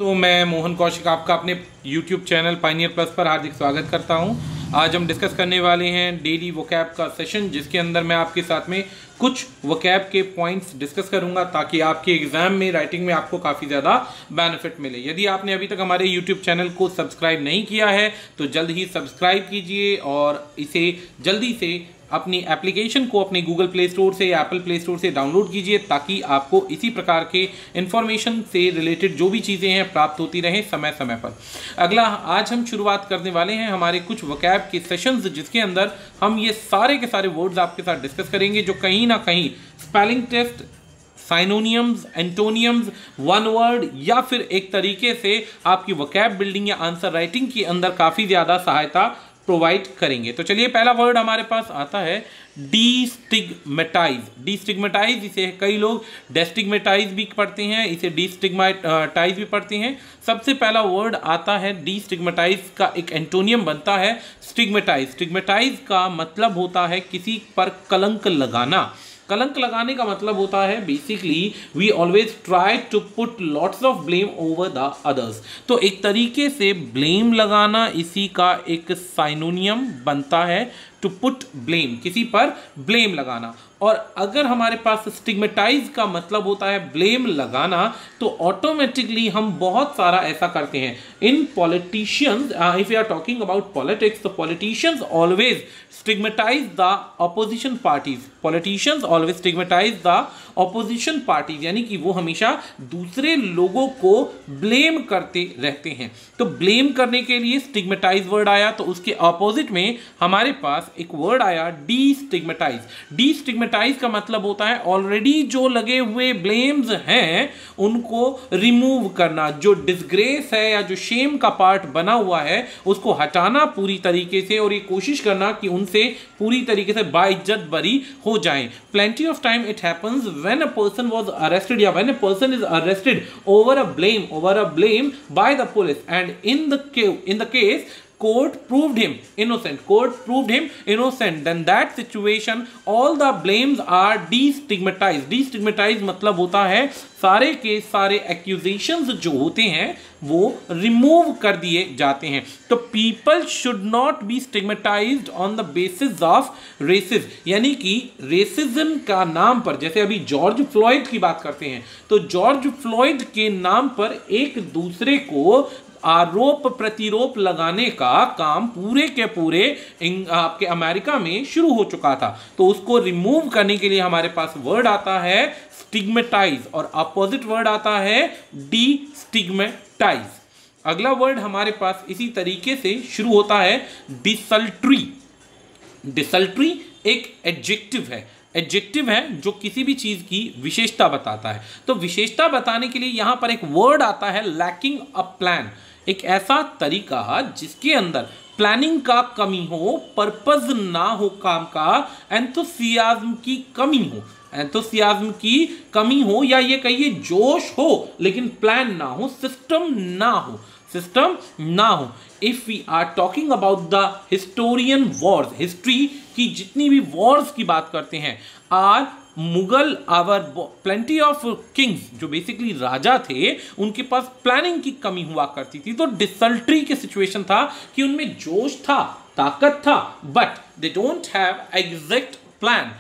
तो मैं मोहन कौशिक आपका अपने YouTube चैनल पायनियर प्लस पर हार्दिक स्वागत करता हूं। आज हम डिस्कस करने वाले हैं डेली वोकैब का सेशन, जिसके अंदर मैं आपके साथ में कुछ वोकैब के पॉइंट्स डिस्कस करूंगा ताकि आपके एग्जाम में राइटिंग में आपको काफ़ी ज़्यादा बेनिफिट मिले। यदि आपने अभी तक हमारे YouTube चैनल को सब्सक्राइब नहीं किया है तो जल्द ही सब्सक्राइब कीजिए और इसे जल्दी से अपनी एप्लीकेशन को अपने गूगल प्ले स्टोर से या एप्पल प्ले स्टोर से डाउनलोड कीजिए ताकि आपको इसी प्रकार के इन्फॉर्मेशन से रिलेटेड जो भी चीज़ें हैं प्राप्त होती रहें समय समय पर। अगला, आज हम शुरुआत करने वाले हैं हमारे कुछ वोकैब के सेशंस, जिसके अंदर हम ये सारे के सारे वर्ड्स आपके साथ डिस्कस करेंगे जो कहीं ना कहीं spelling test, synonyms, antonyms, one word या फिर एक तरीके से आपकी वोकैब बिल्डिंग या आंसर राइटिंग के अंदर काफ़ी ज़्यादा सहायता प्रोवाइड करेंगे। तो चलिए, पहला वर्ड हमारे पास आता है डीस्टिग्मेटाइज। डीस्टिग्मेटाइज, इसे कई लोग डेस्टिग्मेटाइज भी पढ़ते हैं, इसे डीस्टिग्मेटाइज भी पढ़ते हैं। सबसे पहला वर्ड आता है डीस्टिग्मेटाइज का एक एंटोनियम बनता है स्टिग्मेटाइज। स्टिग्मेटाइज का मतलब होता है किसी पर कलंक लगाना। कलंक लगाने का मतलब होता है basically we always try to put lots of blame over the others. तो एक तरीके से ब्लेम लगाना इसी का एक साइनोनियम बनता है, टू पुट ब्लेम, किसी पर ब्लेम लगाना। और अगर हमारे पास स्टिग्मेटाइज का मतलब होता है ब्लेम लगाना, तो ऑटोमेटिकली हम बहुत सारा ऐसा करते हैं। इन politicians, if you are talking about politics, तो politicians always stigmatize the opposition parties. Politicians always stigmatize the opposition parties, यानी कि वो हमेशा दूसरे लोगों को ब्लेम करते रहते हैं। तो ब्लेम करने के लिए स्टिग्मेटाइज वर्ड आया, तो उसके ऑपोजिट में हमारे पास एक वर्ड आया डीस्टिग्मेटाइज। डीस्टिग्मेटाइज का मतलब होता है ऑलरेडी जो लगे हुए ब्लेम्स हैं उनको रिमूव करना। जो डिसग्रेस है या जो शेम का पार्ट बना हुआ है उसको हटाना पूरी तरीके से, और ये कोशिश करना कि उनसे पूरी तरीके से बाइज्जत बरी हो जाएं। Plenty of time it happens when a person was arrested या when a person is arrested over a blame by the police, and in the case court proved him innocent, then that situation all the blames are destigmatized. destigmatized मतलब होता है सारे के सारे accusations जो होते हैं वो रिमूव कर दिए जाते हैं। तो people should not be stigmatized on the basis of racism, यानी कि रेसिज्म का नाम पर, जैसे अभी जॉर्ज फ्लॉयड की बात करते हैं, तो जॉर्ज फ्लॉयड के नाम पर एक दूसरे को आरोप प्रतिरोप लगाने का काम पूरे के पूरे आपके अमेरिका में शुरू हो चुका था। तो उसको रिमूव करने के लिए हमारे पास वर्ड आता है स्टिग्मेटाइज और अपोजिट वर्ड आता है डीस्टिग्मेटाइज। अगला वर्ड हमारे पास इसी तरीके से शुरू होता है डिसल्ट्री। डिसल्ट्री एक एडजेक्टिव है। एडजेक्टिव है जो किसी भी चीज की विशेषता बताता है। तो विशेषता बताने के लिए यहां पर एक वर्ड आता है लैकिंग अ प्लान। एक ऐसा तरीका जिसके अंदर प्लानिंग का कमी हो, पर्पस ना हो काम का, एंथुसियाज्म की कमी हो, एंथुसियाज्म की कमी हो, या ये कहिए जोश हो लेकिन प्लान ना हो, सिस्टम ना हो। If we are talking about the historian wars, history की जितनी भी वॉर्स की बात करते हैं, are Mughal, our plenty of kings, जो बेसिकली राजा थे, उनके पास प्लानिंग की कमी हुआ करती थी। तो डिसल्ट्री के सिचुएशन था कि उनमें जोश था, ताकत था, but they don't have exact plan.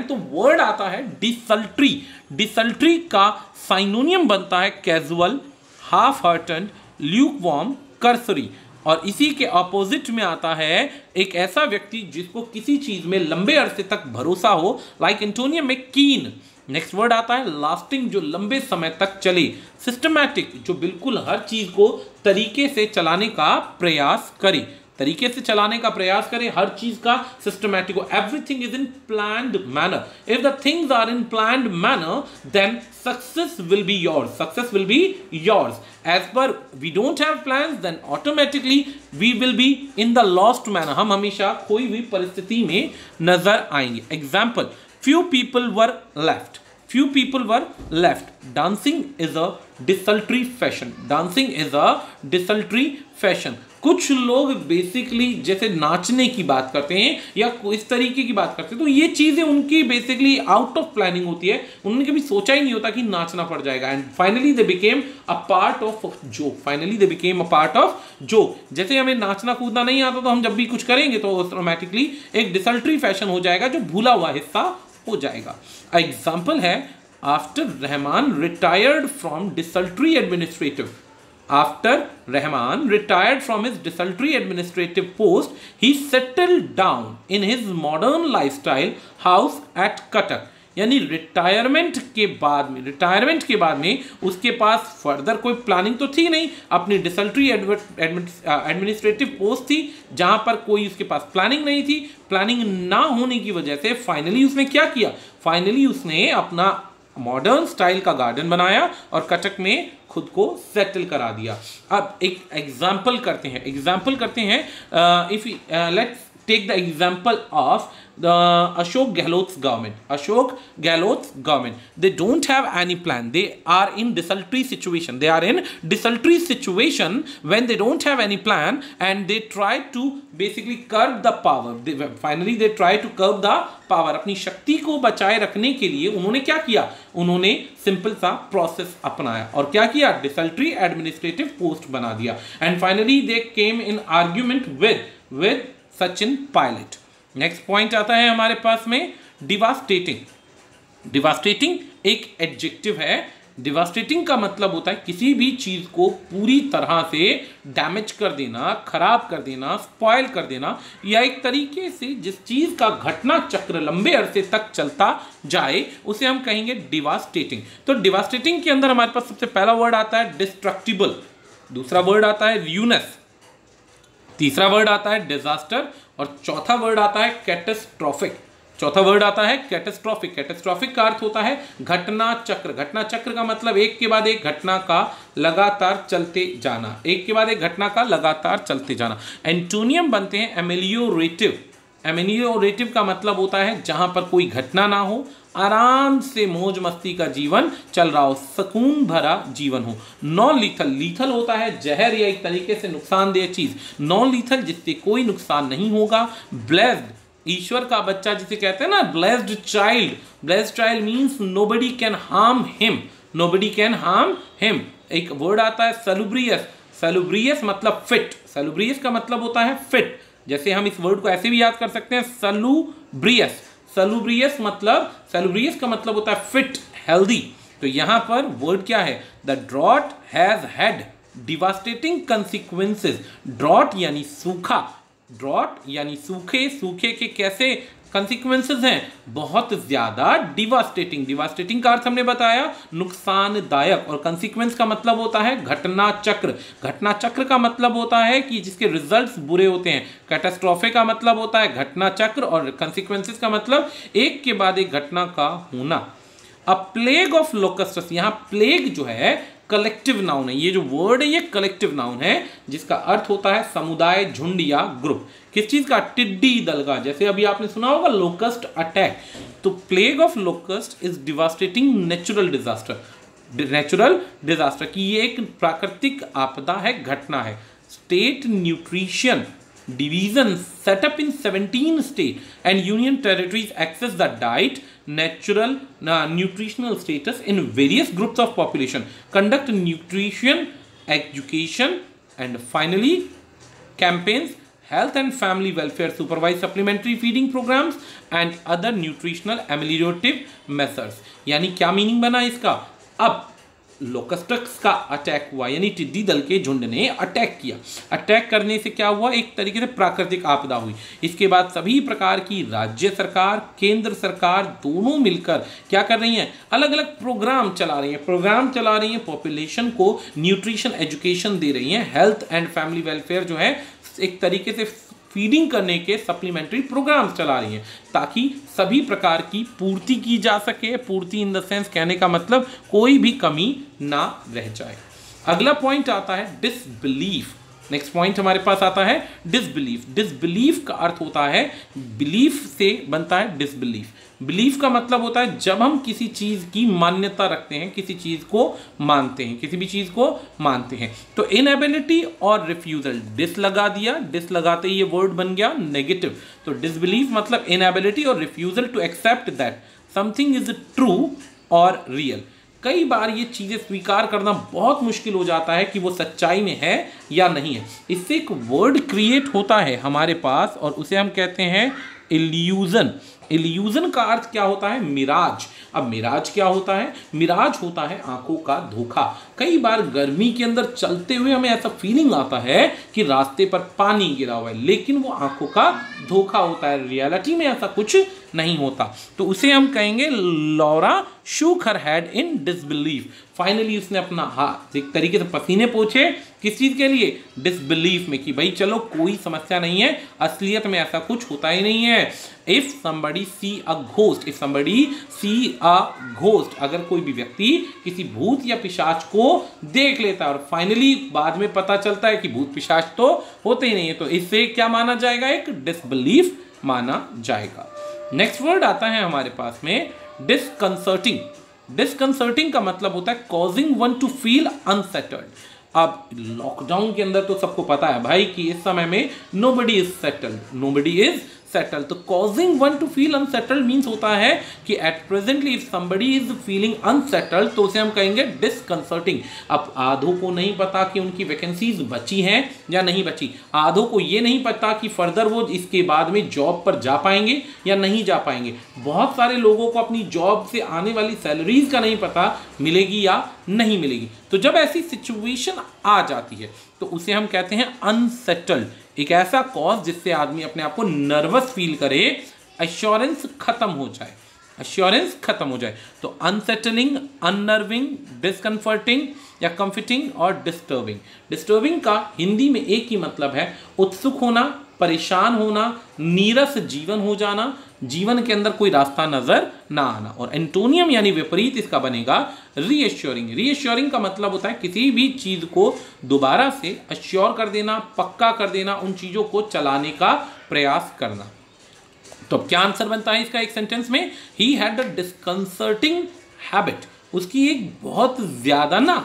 तो वर्ड आता है डिसल्ट्री। डिसल्ट्री का साइनोनियम बनता है casual, half hearted, lukewarm, cursory. और इसी के ऑपोजिट में आता है एक ऐसा व्यक्ति जिसको किसी चीज में लंबे अरसे तक भरोसा हो, लाइक एंटोनियम में कीन। नेक्स्ट वर्ड आता है लास्टिंग, जो लंबे समय तक चले। सिस्टमैटिक, जो बिल्कुल हर चीज को तरीके से चलाने का प्रयास करे, हर चीज का सिस्टमैटिक हो। Everything is in planned manner. If the things are in planned manner then success will be yours. As per we don't have plans then automatically we will be in the lost manner. हम हमेशा खोई हुई परिस्थिति में नजर आएंगे। Example, few people were left. Dancing is a desultory fashion. कुछ लोग बेसिकली जैसे नाचने की बात करते हैं या इस तरीके की बात करते हैं, तो ये चीजें उनकी बेसिकली आउट ऑफ प्लानिंग होती है, उन्होंने कभी सोचा ही नहीं होता कि नाचना पड़ जाएगा। And finally they became a part of joke, finally they became a part of joke. जैसे हमें नाचना कूदना नहीं आता तो हम जब भी कुछ करेंगे तो ऑटोमेटिकली एक डिसल्ट्री फैशन हो जाएगा जो भूला हुआ हिस्सा हो जाएगा। एग्जाम्पल है, after Rahman retired from डिसल्ट्री administrative, after Rahman retired from his desultory administrative post, he settled down in his modern lifestyle house at Cuttack। यानी रिटायरमेंट के बाद में उसके पास फर्दर कोई प्लानिंग तो थी नहीं, अपनी डिसल्ट्री एडमिनिस्ट्रेटिव पोस्ट थी जहां पर कोई उसके पास प्लानिंग नहीं थी। प्लानिंग ना होने की वजह से फाइनली उसने क्या किया, फाइनली उसने अपना मॉडर्न स्टाइल का गार्डन बनाया और कटक में खुद को सेटल करा दिया। अब एक एग्जाम्पल करते हैं, if let's take the example of the Ashok Gehlot's government. They don't have any plan. They are in desultory situation. When they don't have any plan and they try to basically curb the power. They try to curb the power. अपनी शक्ति को बचाए रखने के लिए उन्होंने क्या किया, उन्होंने सिंपल सा प्रोसेस अपनाया और क्या किया, डिसल्ट्री एडमिनिस्ट्रेटिव पोस्ट बना दिया। And finally they came in argument with Sachin Pilot. Next point आता है हमारे पास में डिवास्टेटिंग एक एडजेक्टिव है। डिवास्टेटिंग का मतलब होता है किसी भी चीज को पूरी तरह से डैमेज कर देना, खराब कर देना, स्पॉइल कर देना, या एक तरीके से जिस चीज का घटना चक्र लंबे अरसे तक चलता जाए उसे हम कहेंगे डिवास्टेटिंग। तो डिवास्टेटिंग के अंदर हमारे पास सबसे पहला वर्ड आता है डिस्ट्रक्टिबल, दूसरा वर्ड आता है र्यूनस, तीसरा वर्ड आता है डिजास्टर और चौथा वर्ड आता है कैटास्ट्रोफिक। कैटास्ट्रोफिक का अर्थ होता है घटना चक्र। घटना चक्र का मतलब एक के बाद एक घटना का लगातार चलते जाना। एंटोनियम बनते हैं एमेलियोरेटिव। एमेलियोरेटिव का मतलब होता है जहां पर कोई घटना ना हो, आराम से मौज मस्ती का जीवन चल रहा हो, सुकून भरा जीवन हो। नॉन लीथल, लीथल होता है जहर या एक तरीके से नुकसानदेह चीज। नॉन लीथल जिससे कोई नुकसान नहीं होगा। ब्लेस्ड, ईश्वर का बच्चा जिसे कहते हैं ना, blessed child. Blessed child means nobody can harm him. एक वर्ड आता है सलुब्रियस। सलुब्रियस मतलब फिट। सलुब्रियस का मतलब होता है फिट। जैसे हम इस वर्ड को ऐसे भी याद कर सकते हैं, सलुब्रियस का मतलब होता है फिट, हेल्दी। तो यहां पर वर्ड क्या है, the drought has had devastating consequences. Drought यानी सूखा, सूखे के कैसे कंसिक्वेंसेस हैं, बहुत ज्यादा डिवास्टेटिंग का अर्थ हमने बताया नुकसानदायक, और कंसिक्वेंस का मतलब होता है घटना चक्र का मतलब होता है कि जिसके रिजल्ट्स बुरे होते हैं। कैटास्ट्रोफे का मतलब होता है घटना चक्र और कंसिक्वेंसेस का मतलब एक के बाद एक घटना का होना। अ प्लेग ऑफ लोकस्टस, यहां प्लेग जो है कलेक्टिव नाउन है। ये जो वर्ड है ये कलेक्टिव नाउन है जिसका अर्थ होता है समुदाय, झुंड या ग्रुप। किस चीज का, टिड्डी दल का। जैसे अभी आपने सुना होगा लोकस्ट अटैक। तो plague of locust is devastating natural disaster की ये एक प्राकृतिक आपदा है, घटना है। State nutrition division set up in 17 states and union territories access the diet, nutritional status in various groups of population, conduct nutrition education, and finally campaigns, health and family welfare, supervise supplementary feeding programs and other nutritional ameliorative measures। यानी क्या meaning बना इसका, अब लोकस्टस का attack हुआ यानी टिड्डी दल के झुंड ने अटैक किया। अटैक करने से क्या हुआ, एक तरीके से प्राकृतिक आपदा हुई। इसके बाद सभी प्रकार की राज्य सरकार, केंद्र सरकार दोनों मिलकर क्या कर रही हैं, अलग अलग प्रोग्राम चला रही हैं। पॉपुलेशन को न्यूट्रिशन एजुकेशन दे रही हैं, हेल्थ एंड फैमिली वेलफेयर जो है एक तरीके से फीडिंग करने के सप्लीमेंट्री प्रोग्राम्स चला रही हैं ताकि सभी प्रकार की पूर्ति की जा सके। पूर्ति इन द सेंस कहने का मतलब कोई भी कमी ना रह जाए। अगला पॉइंट आता है डिसबिलीफ। नेक्स्ट पॉइंट हमारे पास आता है डिसबिलीफ। डिसबिलीफ का अर्थ होता है, बिलीफ से बनता है डिसबिलीफ। बिलीफ का मतलब होता है जब हम किसी चीज की मान्यता रखते हैं, किसी चीज को मानते हैं, किसी भी चीज को मानते हैं। तो इनएबिलिटी और रिफ्यूजल, डिस लगा दिया, डिस लगाते ही ये वर्ड बन गया नेगेटिव। तो डिसबिलीफ मतलब इनएबिलिटी और refusal to accept that something is true और रियल। कई बार ये चीजें स्वीकार करना बहुत मुश्किल हो जाता है कि वो सच्चाई में है या नहीं है। इससे एक वर्ड क्रिएट होता है हमारे पास और उसे हम कहते हैं इल्यूजन। इल्यूजन का अर्थ क्या होता है? मिराज। अब मिराज क्या होता है? मिराज होता है आंखों का धोखा। कई बार गर्मी के अंदर चलते हुए हमें ऐसा फीलिंग आता है कि रास्ते पर पानी गिरा हुआ है, लेकिन वो आंखों का धोखा होता है, रियलिटी में ऐसा कुछ नहीं होता। तो उसे हम कहेंगे Laura shook her head in disbelief. Finally उसने अपना हाथ एक तरीके से पसीने पोंछे, किस चीज के लिए? डिसबिलीफ में, कि भाई चलो कोई समस्या नहीं है, असलियत में ऐसा कुछ होता ही नहीं है। If somebody see a ghost, if somebody see a ghost, अगर कोई भी व्यक्ति किसी भूत या पिशाच को देख लेता है और फाइनली बाद में पता चलता है कि भूत पिशाच तो होते ही नहीं है, तो इससे क्या माना जाएगा? एक डिसबिलीफ माना जाएगा। नेक्स्ट वर्ड आता है हमारे पास में डिसकंसर्टिंग। डिसकंसर्टिंग का मतलब होता है causing one to feel unsettled. अब लॉकडाउन के अंदर तो सबको पता है भाई कि इस समय में nobody is settled, nobody is settle. तो causing one to feel unsettled means होता है कि at presently if somebody is feeling unsettled तो उसे हम कहेंगे डिसकंसर्टिंग। अब आधों को नहीं पता कि उनकी वैकेंसीज बची हैं या नहीं बची, आधों को ये नहीं पता कि फर्दर वो इसके बाद में जॉब पर जा पाएंगे या नहीं जा पाएंगे। बहुत सारे लोगों को अपनी जॉब से आने वाली सैलरीज का नहीं पता मिलेगी या नहीं मिलेगी। तो जब ऐसी सिचुएशन आ जाती है तो उसे हम कहते हैं अनसेटल्ड। एक ऐसा कॉज जिससे आदमी अपने आप को नर्वस फील करे, एश्योरेंस खत्म हो जाए, एश्योरेंस खत्म हो जाए। तो अनसेटलिंग, अननर्विंग, डिस्कम्फर्टिंग या कंफर्टिंग और डिस्टर्बिंग। डिस्टर्बिंग का हिंदी में एक ही मतलब है उत्सुक होना, परेशान होना, नीरस जीवन हो जाना, जीवन के अंदर कोई रास्ता नजर ना आना। और एंटोनियम यानी विपरीत इसका बनेगा रीएश्योरिंग। रीएश्योरिंग का मतलब होता है किसी भी चीज को दोबारा से अश्योर कर देना, पक्का कर देना, उन चीजों को चलाने का प्रयास करना। तो क्या आंसर बनता है इसका एक सेंटेंस में? He had a disconcerting habit. उसकी एक बहुत ज्यादा ना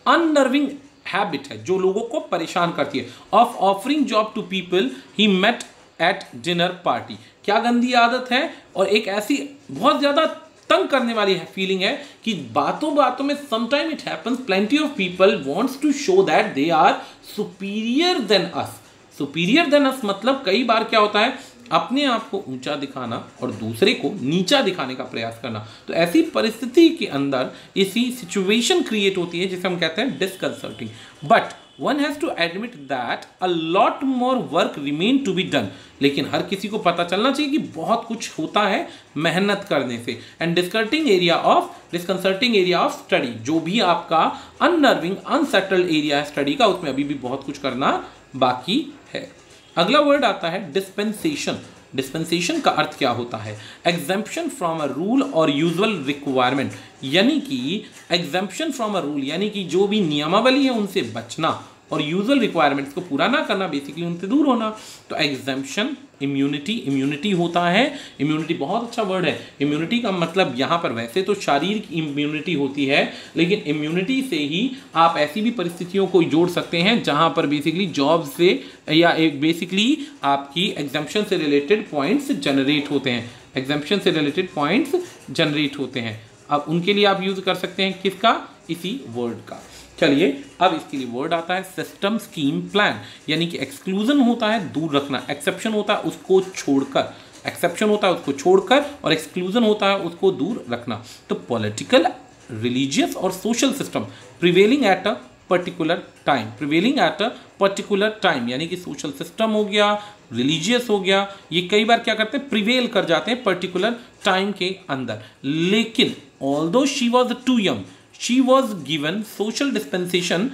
अननर्विंग हैबिट है जो लोगों को परेशान करती है। Of offering job to people he met at dinner party. क्या गंदी आदत है और एक ऐसी बहुत ज्यादा तंग करने वाली फीलिंग है कि बातों बातों में sometime it happens plenty of people wants to show that they are superior than us. Superior than us मतलब कई बार क्या होता है, अपने आप को ऊंचा दिखाना और दूसरे को नीचा दिखाने का प्रयास करना। तो ऐसी परिस्थिति के अंदर ऐसी सिचुएशन क्रिएट होती है जिसे हम कहते हैं disconcerting. But one has to admit that a lot more work remain to be done. लेकिन हर किसी को पता चलना चाहिए कि बहुत कुछ होता है मेहनत करने से। And disconcerting area of study, जो भी आपका अननर्विंग अनसेटल्ड एरिया है स्टडी का, उसमें अभी भी बहुत कुछ करना बाकी है। अगला वर्ड आता है डिस्पेंसेशन। डिस्पेंसेशन का अर्थ क्या होता है? एग्जेम्पशन फ्रॉम अ रूल और यूजुअल रिक्वायरमेंट, यानी कि एग्जेम्पशन फ्रॉम अ रूल यानी कि जो भी नियमावली है उनसे बचना और यूजुअल रिक्वायरमेंट्स को पूरा ना करना, बेसिकली उनसे दूर होना। तो एग्जेम्पशन, इम्यूनिटी होता है। इम्यूनिटी बहुत अच्छा वर्ड है। इम्यूनिटी का मतलब यहाँ पर वैसे तो शारीरिक इम्यूनिटी होती है, लेकिन इम्यूनिटी से ही आप ऐसी भी परिस्थितियों को जोड़ सकते हैं जहाँ पर बेसिकली जॉब से या एक बेसिकली आपकी एग्जेम्पशन से रिलेटेड पॉइंट्स जनरेट होते हैं। एग्जेम्पशन से रिलेटेड पॉइंट्स जनरेट होते हैं। अब उनके लिए आप यूज कर सकते हैं किसका? इसी वर्ड का। चलिए अब इसके लिए वर्ड आता है सिस्टम, स्कीम, प्लान। यानी कि एक्सक्लूजन होता है दूर रखना, एक्सेप्शन होता है उसको छोड़कर, एक्सेप्शन होता है उसको छोड़कर और एक्सक्लूजन होता है उसको दूर रखना। तो पॉलिटिकल, रिलीजियस और social system prevailing at a particular time, prevailing at a particular time, यानी कि सोशल सिस्टम हो गया, रिलीजियस हो गया, ये कई बार क्या करते हैं, प्रिवेल कर जाते हैं पर्टिकुलर टाइम के अंदर। लेकिन although she was too young, she was given social dispensation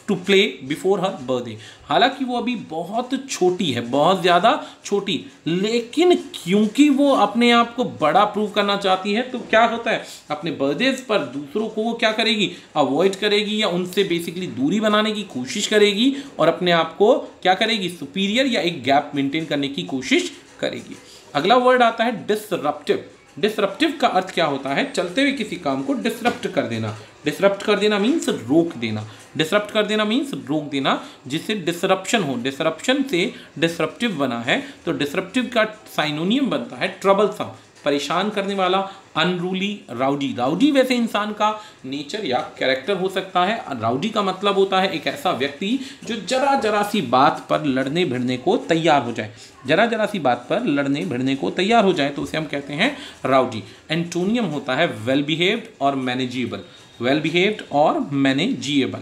to play before her birthday. हालांकि वो अभी बहुत छोटी है, बहुत ज़्यादा छोटी, लेकिन क्योंकि वो अपने आप को बड़ा प्रूव करना चाहती है तो क्या होता है, अपने बर्थडेज पर दूसरों को वो क्या करेगी, अवॉइड करेगी या उनसे बेसिकली दूरी बनाने की कोशिश करेगी और अपने आप को क्या करेगी, सुपीरियर या एक गैप मेंटेन करने की कोशिश करेगी। अगला वर्ड आता है डिसरप्टिव। डिसरप्टिव का अर्थ क्या होता है, चलते हुए किसी काम को डिसरप्ट कर देना। डिसरप्ट कर देना मीन्स रोक देना। डिसरप्ट कर देना मीन्स रोक देना, जिससे डिसरप्शन हो। डिसरप्शन से डिसरप्टिव बना है, तो डिसरप्टिव का साइनोनियम बनता है ट्रबलसम, परेशान करने वाला, अनरूली, राउडी। राउडी वैसे इंसान का नेचर या कैरेक्टर हो सकता है। राउडी का मतलब होता है एक ऐसा व्यक्ति जो जरा जरा सी बात पर लड़ने भिड़ने को तैयार हो जाए। जरा जरा सी बात पर लड़ने भिड़ने को तैयार हो जाए तो उसे हम कहते हैं राउडी। एंटोनियम होता है वेल बिहेव्ड और मैनेजेबल। वेल बिहेव्ड और मैनेजिएबल।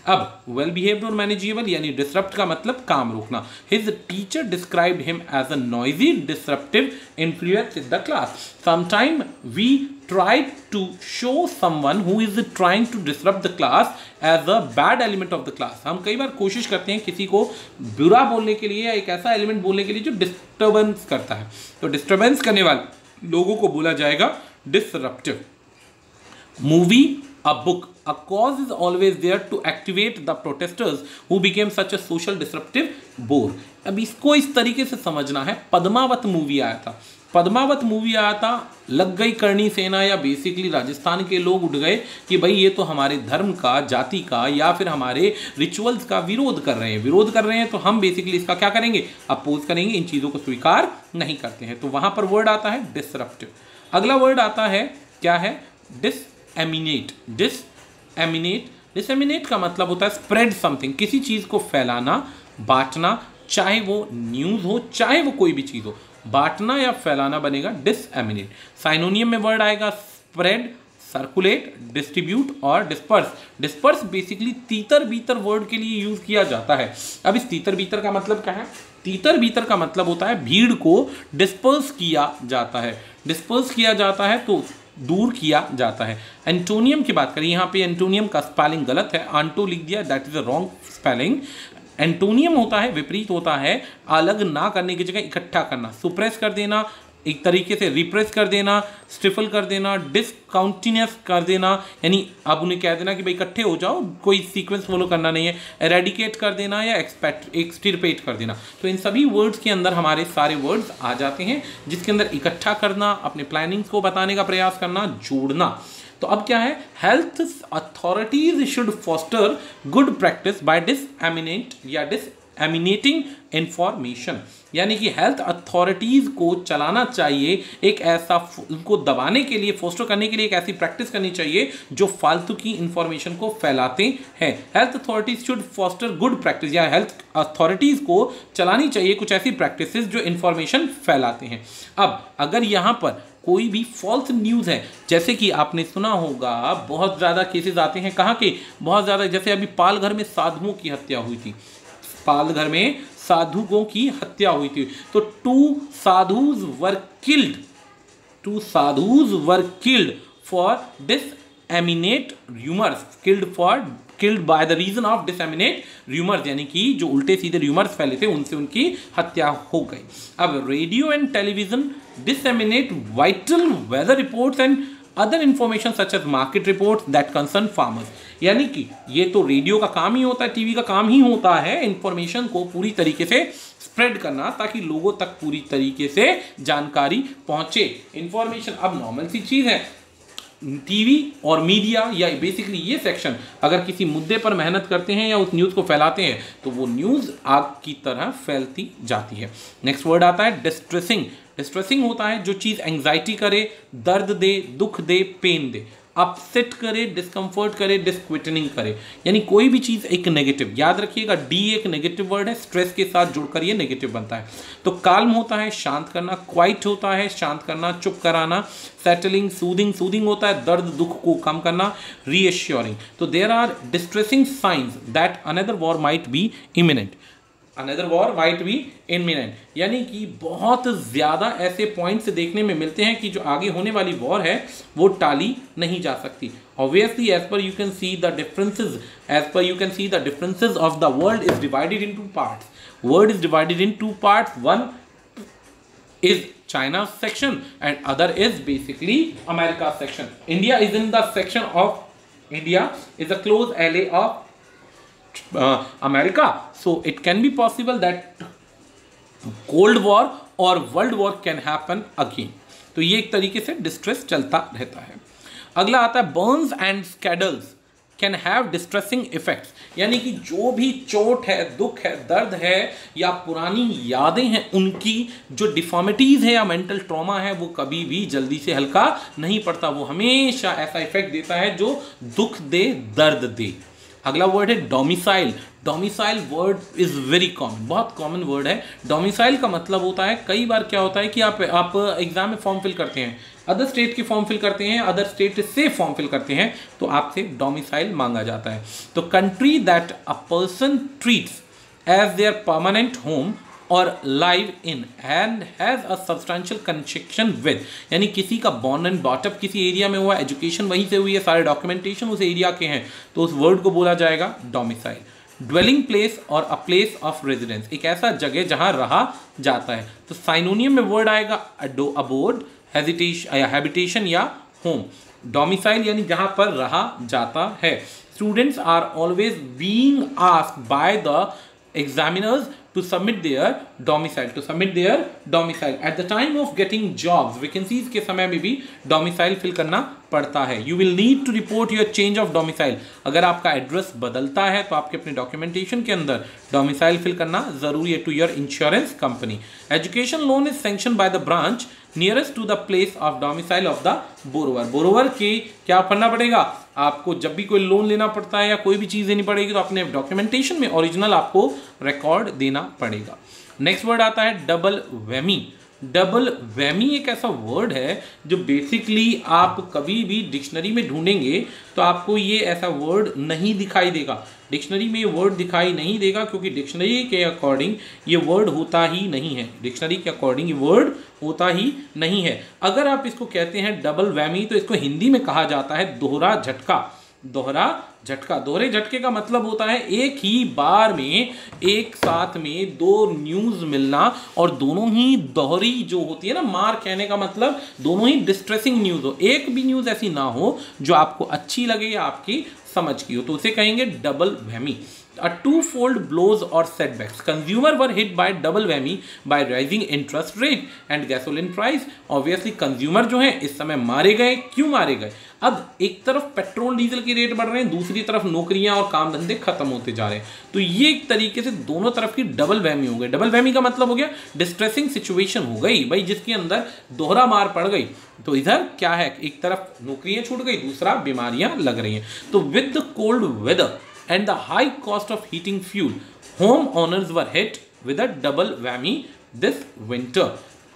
अब वेल बिहेव्ड और मैनेजेबल यानी डिसरप्ट का मतलब काम रोकना। His teacher described him as a noisy disruptive influence in the class. Sometime we try to show someone who is trying to disrupt the class as a bad element of the class। हम कई बार कोशिश करते हैं किसी को बुरा बोलने के लिए या एक ऐसा एलिमेंट बोलने के लिए जो डिस्टर्बेंस करता है, तो डिस्टर्बेंस करने वाले लोगों को बोला जाएगा disruptive. Movie, a book, a cause is always there to activate the protesters who became such a social disruptive bore। अब इसको इस तरीके से समझना है। पद्मावत मूवी आया था, पद्मावत मूवी आया था, लग गई करणी सेना या बेसिकली राजस्थान के लोग उठ गए कि भाई ये तो हमारे धर्म का, जाति का या फिर हमारे रिचुअल्स का विरोध कर रहे हैं। विरोध कर रहे हैं तो हम बेसिकली इसका क्या करेंगे, अपोज करेंगे, इन चीज़ों को स्वीकार नहीं करते हैं। तो वहाँ पर वर्ड आता है डिसरप्टिव। अगला वर्ड आता है क्या है, डिसएमिनेट। डिसएमिनेट, डिसएमिनेट का मतलब होता है स्प्रेड समथिंग, किसी चीज़ को फैलाना, बांटना, चाहे वो न्यूज़ हो चाहे वो कोई भी चीज़ हो, बांटना या फैलाना बनेगा डिसएमिनेट। साइनोनियम में वर्ड आएगा स्प्रेड, सर्कुलेट, डिस्ट्रीब्यूट और डिस्पर्स। डिस्पर्स बेसिकली तीतर बीतर वर्ड के लिए यूज किया जाता है। अब इस तीतर बीतर का मतलब क्या है, तीतर बीतर का मतलब होता है भीड़ को डिस्पर्स किया जाता है। डिस्पर्स किया जाता है तो दूर किया जाता है। एंटोनियम की बात करें, यहाँ पे एंटोनियम का स्पेलिंग गलत है, आंटो लिख दिया, that is a wrong spelling. Antonym होता है, विपरीत होता है, अलग ना करने की जगह इकट्ठा करना, सुप्रेस कर देना, एक तरीके से रिप्रेस कर देना, स्टिफल कर देना, डिसकाउंटिन्यूस कर देना, यानी आप उन्हें कह देना कि भाई इकट्ठे हो जाओ, कोई सीक्वेंस फॉलो करना नहीं है। एरेडिकेट कर देना या एक्सटिरपेट कर देना। तो इन सभी वर्ड्स के अंदर हमारे सारे वर्ड्स आ जाते हैं, जिसके अंदर इकट्ठा करना, अपने प्लानिंग्स को बताने का प्रयास करना, जोड़ना। तो अब क्या है, health authorities should foster good practice by disseminate या डिसएमिनेटिंग इंफॉर्मेशन, यानी कि हेल्थ अथॉरिटीज़ को चलाना चाहिए एक ऐसा, उनको दबाने के लिए, फोस्टर करने के लिए एक ऐसी प्रैक्टिस करनी चाहिए जो फालतू की इंफॉर्मेशन को फैलाते हैं। Health authorities should foster good practice, या हेल्थ अथॉरिटीज़ को चलानी चाहिए कुछ ऐसी प्रैक्टिसेस जो इंफॉर्मेशन फैलाते हैं। अब अगर यहाँ पर कोई भी फॉल्स न्यूज़ है, जैसे कि आपने सुना होगा बहुत ज़्यादा केसेस आते हैं, कहाँ के, बहुत ज़्यादा, जैसे अभी पालघर में साधुओं की हत्या हुई थी, पालघर में साधुओं की हत्या हुई थी, तो two sadhus were killed for disseminate rumours, killed by the reason of disseminate rumours, यानी कि जो उल्टे सीधे रूमर्स फैले थे उनसे उनकी हत्या हो गई। अब radio and television disseminate vital weather reports and other information such as market reports that concern farmers, यानी कि ये तो रेडियो का काम ही होता है, टीवी का काम ही होता है इंफॉर्मेशन को पूरी तरीके से स्प्रेड करना, ताकि लोगों तक पूरी तरीके से जानकारी पहुंचे। इंफॉर्मेशन अब नॉर्मल सी चीज़ है, टीवी और मीडिया या बेसिकली ये सेक्शन अगर किसी मुद्दे पर मेहनत करते हैं या उस न्यूज़ को फैलाते हैं तो वो न्यूज़ आग की तरह फैलती जाती है। नेक्स्ट वर्ड आता है डिस्ट्रेसिंग। डिस्ट्रेसिंग होता है जो चीज़ एंग्जाइटी करे, दर्द दे, दुख दे, पेन दे, अपसेट करे, डिस्कम्फर्ट करे, डिस्क्विटनिंग करे, यानी कोई भी चीज़ एक नेगेटिव। याद रखिएगा डी एक नेगेटिव वर्ड है, स्ट्रेस के साथ जुड़कर ये नेगेटिव बनता है। तो काल्म होता है शांत करना, क्वाइट होता है शांत करना, चुप कराना, सेटलिंग, सूदिंग होता है दर्द दुख को कम करना, रीएश्योरिंग। तो there are distressing signs that another war might be imminent, यानी कि बहुत ज़्यादा ऐसे पॉइंट्स देखने में मिलते हैं कि जो आगे होने वाली वॉर है वो टाली नहीं जा सकती। Obviously, as per you can see the differences, of the world is divided into parts. World is divided in two parts. One is China's section and other is basically America's section. India is in the section of, India is a close ally of America. So it can be possible that Cold War और World War can happen again. तो ये एक तरीके से distress चलता रहता है. अगला आता है burns and scandals can have distressing effects, यानी कि जो भी चोट है, दुख है, दर्द है या पुरानी यादें हैं, उनकी जो डिफॉर्मिटीज़ है या मेंटल ट्रॉमा है वो कभी भी जल्दी से हल्का नहीं पड़ता. वो हमेशा ऐसा इफेक्ट देता है जो दुख दे, दर्द दे. अगला वर्ड है domicile. Domicile word is very common, बहुत कॉमन वर्ड है. डोमिसाइल का मतलब होता है, कई बार क्या होता है कि आप एग्जाम में फॉर्म फिल करते हैं, अदर स्टेट के फॉर्म फिल करते हैं, अदर स्टेट से फॉर्म फिल करते हैं, तो आपसे डोमिसाइल मांगा जाता है. तो country that a person treats as their permanent home और live in and has a substantial connection with, यानी किसी का बॉर्न एंड बॉटअप किसी एरिया में हुआ, एजुकेशन वहीं से हुई है, सारे डॉक्यूमेंटेशन उस एरिया के हैं, तो उस वर्ड को बोला जाएगा डोमिसाइल. ड्वेलिंग प्लेस और अ प्लेस ऑफ रेजिडेंस, एक ऐसा जगह जहां रहा जाता है. तो साइनोनियम में वर्ड आएगा अबोर्ड, हैबिटेशन या होम. डोमिसाइल यानी जहां पर रहा जाता है. Students are always being asked by the examiners to submit their domicile at the time of getting jobs. Vacancies के समय में भी domicile फिल करना पड़ता है. You will need to report your change of domicile. अगर आपका एड्रेस बदलता है तो आपके अपने डॉक्यूमेंटेशन के अंदर domicile फिल करना जरूरी है to your insurance company. Education loan is sanctioned by the branch nearest to the place of domicile of the borrower. Borrower के क्या करना पड़ेगा आपको, जब भी कोई लोन लेना पड़ता है या कोई भी चीज़ देनी पड़ेगी तो अपने डॉक्यूमेंटेशन में ओरिजिनल आपको रिकॉर्ड देना पड़ेगा. नेक्स्ट वर्ड आता है डबल वेमी. डबल वेमी एक ऐसा वर्ड है जो बेसिकली आप कभी भी डिक्शनरी में ढूंढेंगे तो आपको ये ऐसा वर्ड नहीं दिखाई देगा. डिक्शनरी में ये वर्ड दिखाई नहीं देगा क्योंकि डिक्शनरी के अकॉर्डिंग ये वर्ड होता ही नहीं है. डिक्शनरी के अकॉर्डिंग ये वर्ड होता ही नहीं है. अगर आप इसको कहते हैं डबल वैमी तो इसको हिंदी में कहा जाता है दोहरा झटका. दोहरा झटका. दोहरे झटके का मतलब होता है एक ही बार में एक साथ में दो न्यूज़ मिलना और दोनों ही दोहरी जो होती है ना, मार कहने का मतलब दोनों ही डिस्ट्रेसिंग न्यूज़ हो, एक भी न्यूज़ ऐसी ना हो जो आपको अच्छी लगे या आपकी समझ की हो, तो उसे कहेंगे double whammy. A two-fold blows or setbacks. Consumer were hit by double whammy by rising interest rate and gasoline price. Obviously, consumer जो है इस समय मारे गए. क्यों मारे गए? अब एक तरफ पेट्रोल डीजल के रेट बढ़ रहे हैं, दूसरी तरफ नौकरियां और काम धंधे खत्म होते जा रहे हैं. तो ये एक तरीके से दोनों तरफ की डबल वैमी हो गई. डबल वैमी का मतलब हो गया डिस्ट्रेसिंग सिचुएशन हो गई भाई, जिसके अंदर दोहरा मार पड़ गई. तो इधर क्या है, एक तरफ नौकरियां छूट गई, दूसरा बीमारियां लग रही हैं. तो with the cold weather and the high cost of heating fuel, home owners were hit with a double whammy this winter.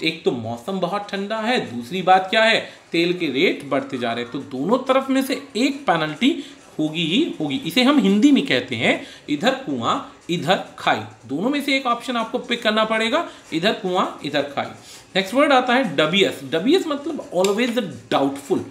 एक तो मौसम बहुत ठंडा है, दूसरी बात क्या है, तेल के रेट बढ़ते जा रहे हैं. तो दोनों तरफ में से एक पेनल्टी होगी ही होगी. इसे हम हिंदी में कहते हैं इधर कुआं इधर खाई. दोनों में से एक ऑप्शन आपको पिक करना पड़ेगा, इधर कुआं इधर खाई. नेक्स्ट वर्ड आता है डबियस. डबियस मतलब ऑलवेज डाउटफुल.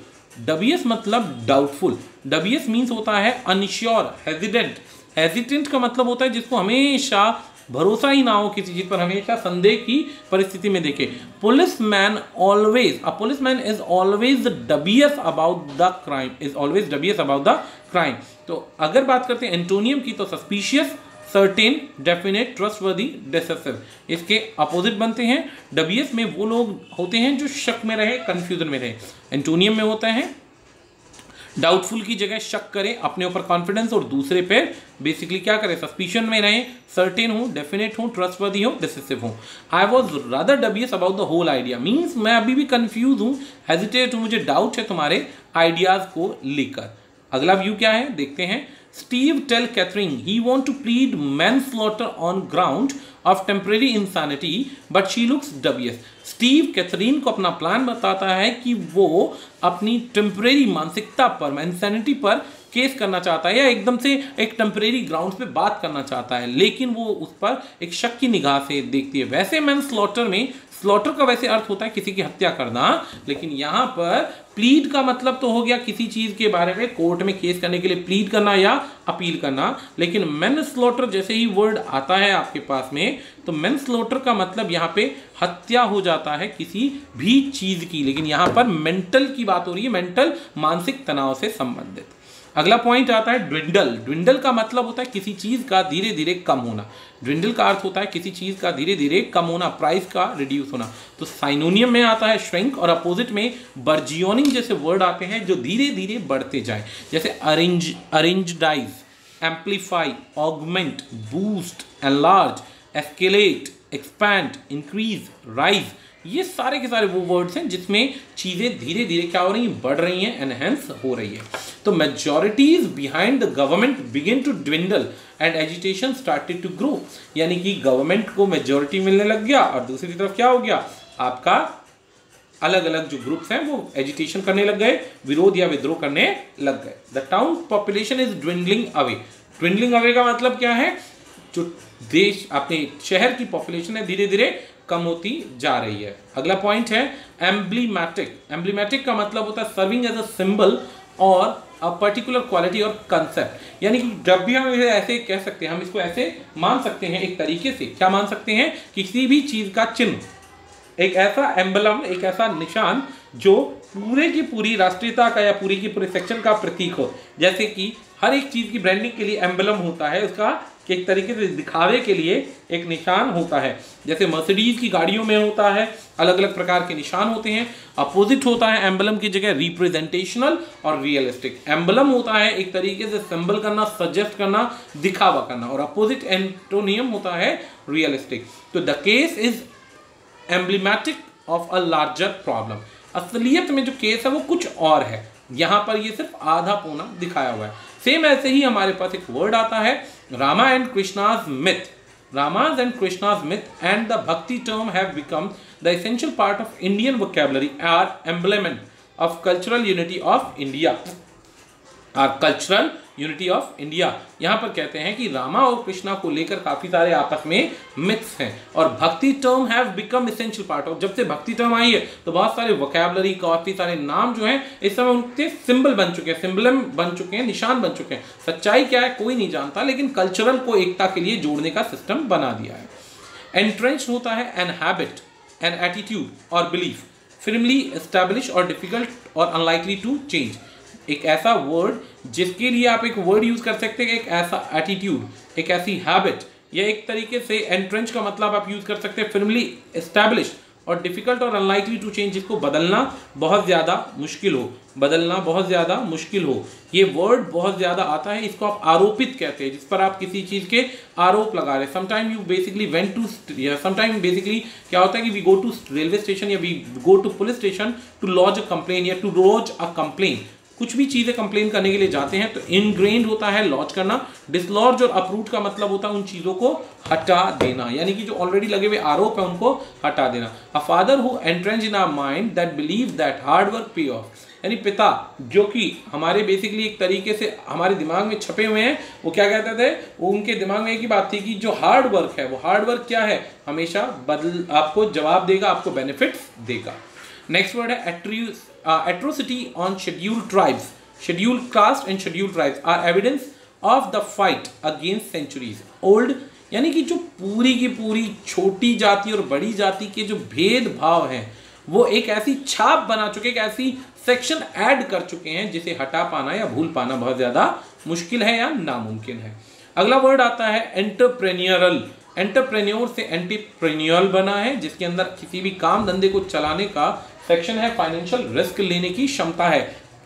डबियस मतलब डाउटफुल. डबियस मीन्स होता है अनश्योर, हेजिडेंट. हेजिडेंट का मतलब होता है जिसको हमेशा भरोसा ही ना हो किसी चीज पर, हमेशा संदेह की परिस्थिति में देखे. Policeman always, a policeman is always dubious about the crime, is always dubious about the crime. तो अगर बात करते हैं एंटोनियम की तो suspicious, certain, definite, trustworthy, decisive. इसके अपोजिट बनते हैं. डबियस में वो लोग होते हैं जो शक में रहे, कंफ्यूजन में रहे. एंटोनियम में होता है डाउटफुल की जगह शक करें, अपने ऊपर कॉन्फिडेंस और दूसरे पे बेसिकली क्या करें, सस्पिशन में रहें, सर्टेन हो, डेफिनेट हो, ट्रस्टवर्दी हो, डिसिसिव हो. I was rather dubious about the whole idea means मैं अभी भी कंफ्यूज हूँ, हेजिटेट हूँ, मुझे डाउट है तुम्हारे आइडियाज को लेकर. अगला व्यू क्या है देखते हैं. Steve tell Catherine he want to plead manslaughter on ground of temporary insanity, but she looks dubious. Steve Catherine को अपना प्लान बताता है कि वो अपनी टेम्परेरी मानसिकता पर, इंसैनिटी पर केस करना चाहता है या एकदम से एक टेम्परेरी ग्राउंड पे बात करना चाहता है, लेकिन वो उस पर एक शक की निगाह से देखती है. वैसे मैनस्लॉटर में स्लॉटर का वैसे अर्थ होता है किसी की हत्या करना, लेकिन यहाँ पर प्लीड का मतलब तो हो गया किसी चीज के बारे में कोर्ट में केस करने के लिए प्लीड करना या अपील करना, लेकिन मैनस्लॉटर जैसे ही वर्ड आता है आपके पास में तो मैनस्लॉटर का मतलब यहाँ पे हत्या हो जाता है किसी भी चीज की, लेकिन यहाँ पर मेंटल की बात हो रही है, मेंटल मानसिक तनाव से संबंधित। अगला पॉइंट आता है ड्विंडल। ड्विंडल का मतलब होता है किसी चीज का धीरे धीरे कम होना। ड्विंडल का अर्थ होता है किसी चीज का धीरे धीरे कम होना, प्राइस का रिड्यूस होना। तो साइनोनियम में आता है श्रिंक और अपोजिट में बर्जियोनिंग जैसे वर्ड आते हैं जो धीरे धीरे बढ़ते जाए, जैसे aggrandise, amplify, augment, boost, enlarge, escalate, expand, increase, rise. ये सारे के सारे वो वर्ड्स हैं जिसमें चीजें धीरे धीरे क्या हो रही हैं, बढ़ रही हैं, एनहेंस हो रही है। तो majorities behind the government begin to dwindle and agitation started to grow, यानी कि गवर्नमेंट को मेजॉरिटी मिलने लग गया और दूसरी तरफ क्या हो गया, आपका अलग अलग जो ग्रुप्स हैं वो एजिटेशन करने लग गए, विरोध या विद्रोह करने लग गए। The town population is dwindling away. Dwindling away का मतलब क्या है, जो देश अपने शहर की पॉपुलेशन है धीरे धीरे कम होती जा रही है। अगला पॉइंट है एम्ब्लीमेटिक। एम्ब्लीमेटिक का मतलब होता है सर्विंग एज अ सिंबल और अ पर्टिकुलर क्वालिटी और कंसेप्ट, यानी कि जब भी हम इसे ऐसे कह सकते हैं, हम इसको ऐसे मान सकते हैं एक तरीके से, क्या मान सकते हैं, किसी भी चीज का चिन्ह, एक ऐसा एम्बलम, एक ऐसा निशान जो पूरे की पूरी राष्ट्रीयता का या पूरी की पूरे सेक्शन का प्रतीक हो। जैसे कि हर एक चीज की ब्रांडिंग के लिए एम्बलम होता है, उसका एक तरीके से दिखावे के लिए एक निशान होता है। जैसे मर्सिडीज की गाड़ियों में होता है, अलग अलग प्रकार के निशान होते हैं। अपोजिट होता है एम्बलम की जगह रिप्रेजेंटेशनल और रियलिस्टिक। एम्बलम होता है एक तरीके से सिंबल करना, सजेस्ट करना, दिखावा करना, और अपोजिट एंटोनियम होता है रियलिस्टिक। तो the case is emblematic of a larger problem. असलियत में जो केस है वो कुछ और है, यहाँ पर ये सिर्फ आधा पौना दिखाया हुआ है। सेम ऐसे ही हमारे पास एक वर्ड आता है Rama and Krishna's myth. Ramas and Krishna's myth and the Bhakti term have become the essential part of Indian vocabulary, are emblem of cultural unity of India. Cultural unity of India. यहाँ पर कहते हैं कि रामा और कृष्णा को लेकर काफी सारे आपस में मिथ्स हैं, और भक्ति term have become essential part of. जब से भक्ति टर्म आई है तो बहुत सारे वोकैबुलरी, काफी सारे नाम जो हैं इस समय उनके सिंबल बन चुके हैं, सिंबलम बन चुके हैं, निशान बन चुके हैं। सच्चाई क्या है कोई नहीं जानता, लेकिन कल्चरल को एकता के लिए जोड़ने का सिस्टम बना दिया है। एंट्रेंच होता है एन हैबिट, एन एटीट्यूड और बिलीफ, firmly established और डिफिकल्ट और अनलाइकली टू चेंज। एक ऐसा वर्ड जिसके लिए आप एक वर्ड यूज कर सकते हैं, एक ऐसा एटीट्यूड, एक ऐसी हैबिट, या एक तरीके से एंट्रेंच का मतलब आप यूज कर सकते हैं firmly established और डिफिकल्ट और अनलाइकली टू चेंज, जिसको बदलना बहुत ज़्यादा मुश्किल हो, बदलना बहुत ज़्यादा मुश्किल हो। ये वर्ड बहुत ज़्यादा आता है, इसको आप आरोपित कहते हैं, जिस पर आप किसी चीज़ के आरोप लगा रहे हैं। Sometime you basically went to, या समटाइम बेसिकली क्या होता है कि we go to railway station या we go to police station to lodge a complain या टू लॉज अ कंप्लेन। कुछ भी चीज़ें कंप्लेन करने के लिए जाते हैं तो इनग्रेन्ड होता है लॉज करना। डिसलॉज और अपरूट का मतलब होता है उन चीज़ों को हटा देना, यानी कि जो ऑलरेडी लगे हुए आरोप है उनको हटा देना। A father who entrench in our mind that believe that hard work pay off, यानी पिता जो कि हमारे बेसिकली एक तरीके से हमारे दिमाग में छपे हुए हैं, वो क्या कहते थे, वो उनके दिमाग में एक ही बात थी कि जो हार्ड वर्क है, वो हार्ड वर्क क्या है, हमेशा आपको जवाब देगा, आपको बेनिफिट्स देगा। नेक्स्ट वर्ड है atrocity on scheduled tribes, scheduled caste and scheduled tribes are evidence of the fight against centuries old, यानी कि जो पूरी की पूरी छोटी जाति और बड़ी जाति के जो भेदभाव हैं वो एक ऐसी छाप बना चुके, एक ऐसी सेक्शन ऐड कर चुके हैं जिसे हटा पाना या भूल पाना बहुत ज़्यादा मुश्किल है या नामुमकिन है। अगला वर्ड आता है एंटरप्रेन्योरल। एंटरप्रेन्योर से एंटरप्रेन्योरल बना है, जिसके अंदर किसी भी काम धंधे को चलाने का सेक्शन है, फाइनेंशियल रिस्क लेने की क्षमता है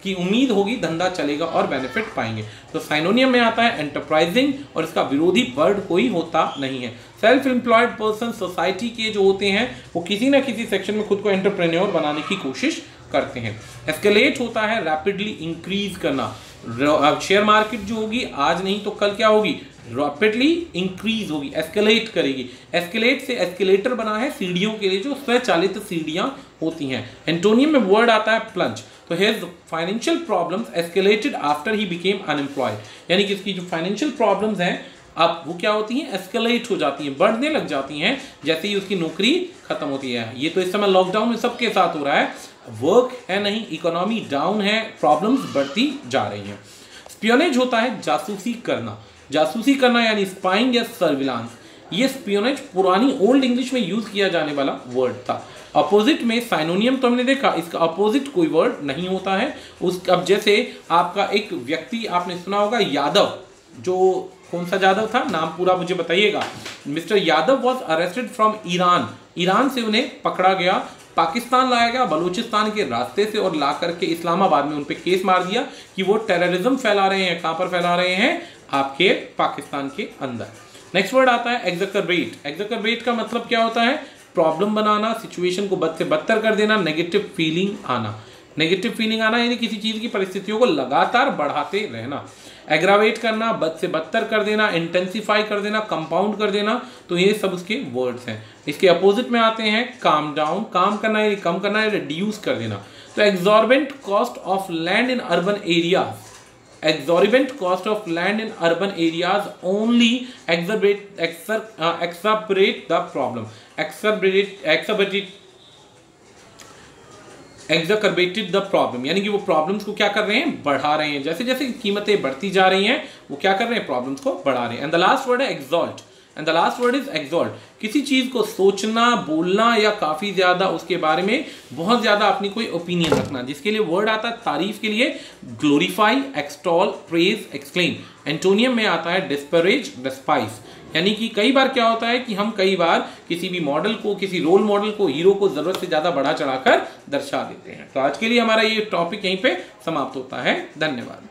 कि उम्मीद होगी धंधा चलेगा और बेनिफिट पाएंगे। तो साइनोनियम में आता है एंटरप्राइजिंग, और इसका विरोधी वर्ड कोई होता नहीं है। सेल्फ एम्प्लॉयड पर्सन सोसाइटी के जो होते हैं वो किसी ना किसी सेक्शन में खुद को एंटरप्रेन्योर बनाने की कोशिश करते हैं। एस्केलेट होता है रैपिडली इंक्रीज करना। शेयर मार्केट जो होगी आज नहीं तो कल क्या होगी, रैपिडली इंक्रीज होगी, एस्केलेट करेगी। एस्केलेट से एस्केलेटर बना है सीढ़ियों के लिए, जो स्वचालित सीढ़ियां होती हैं। एंटोनियम में वर्ड आता है प्लंज। तो his financial problems escalated after he became unemployed, यानी कि इसकी जो फाइनेंशियल प्रॉब्लम्स हैं अब वो क्या होती हैं, एस्केलेट हो जाती हैं, बढ़ने लग जाती हैं जैसे ही उसकी नौकरी खत्म होती है। ये तो इस समय लॉकडाउन में सबके साथ हो रहा है, वर्क है नहीं, इकोनॉमी डाउन है, प्रॉब्लम्स बढ़ती जा रही हैं। स्पियोनेज होता है जासूसी करना, जासूसी करना यानी स्पाइंग या सर्विलांस। ये स्पियोनेज पुरानी ओल्ड इंग्लिश में यूज किया जाने वाला वर्ड था। अपोजिट में साइनोनियम तो हमने देखा, इसका अपोजिट कोई वर्ड नहीं होता है। उस अब जैसे आपका एक व्यक्ति आपने सुना होगा यादव, जो कौन सा यादव था, नाम पूरा मुझे बताइएगा। Mister Yadav was arrested from Iran, Iran से उन्हें पकड़ा गया, पाकिस्तान लाया गया बलूचिस्तान के रास्ते से और ला करके इस्लामाबाद में उन पे केस मार दिया कि वो टेररिज्म फैला रहे हैं। कहां पर फैला रहे हैं, आपके पाकिस्तान के अंदर। नेक्स्ट वर्ड आता है एग्जैकरबेट। एग्जैकरबेट का मतलब क्या होता है, प्रॉब्लम बनाना, सिचुएशन को बद से बदतर कर देना, नेगेटिव फीलिंग आना। नेगेटिव फीलिंग आना यानी किसी चीज की परिस्थितियों को लगातार बढ़ाते रहना। एग्रावेट करना, बद से बदतर कर देना, इंटेंसिफाई कर देना, कंपाउंड कर देना, तो ये सब उसके वर्ड्स हैं। इसके अपोजिट में आते हैं काम डाउन, काम करना यानी कम करना, रिड्यूस कर देना। तो exorbitant cost of land in urban areas, exorbitant cost of land in urban areas only exacerbate the problem, exacerbated the problem यानी कि वो प्रॉब्लम्स को क्या कर रहे हैं, बढ़ा रहे हैं। जैसे जैसे कीमतें बढ़ती जा रही हैं वो क्या कर रहे हैं, प्रॉब्लम्स को बढ़ा रहे हैं। एंड द लास्ट वर्ड है exalt, and the last word is exalt. किसी चीज को सोचना, बोलना या काफी ज्यादा उसके बारे में बहुत ज्यादा अपनी कोई ओपिनियन रखना, जिसके लिए वर्ड आता है तारीफ के लिए glorify, extol, praise, exclaim. Antonym में आता है डिस्परेज, डिस्पाइस। यानी कि कई बार क्या होता है कि हम कई बार किसी भी मॉडल को, किसी रोल मॉडल को, हीरो को जरूरत से ज्यादा बढ़ा चढ़ाकर दर्शा देते हैं। तो आज के लिए हमारा ये टॉपिक यहीं पे समाप्त होता है। धन्यवाद।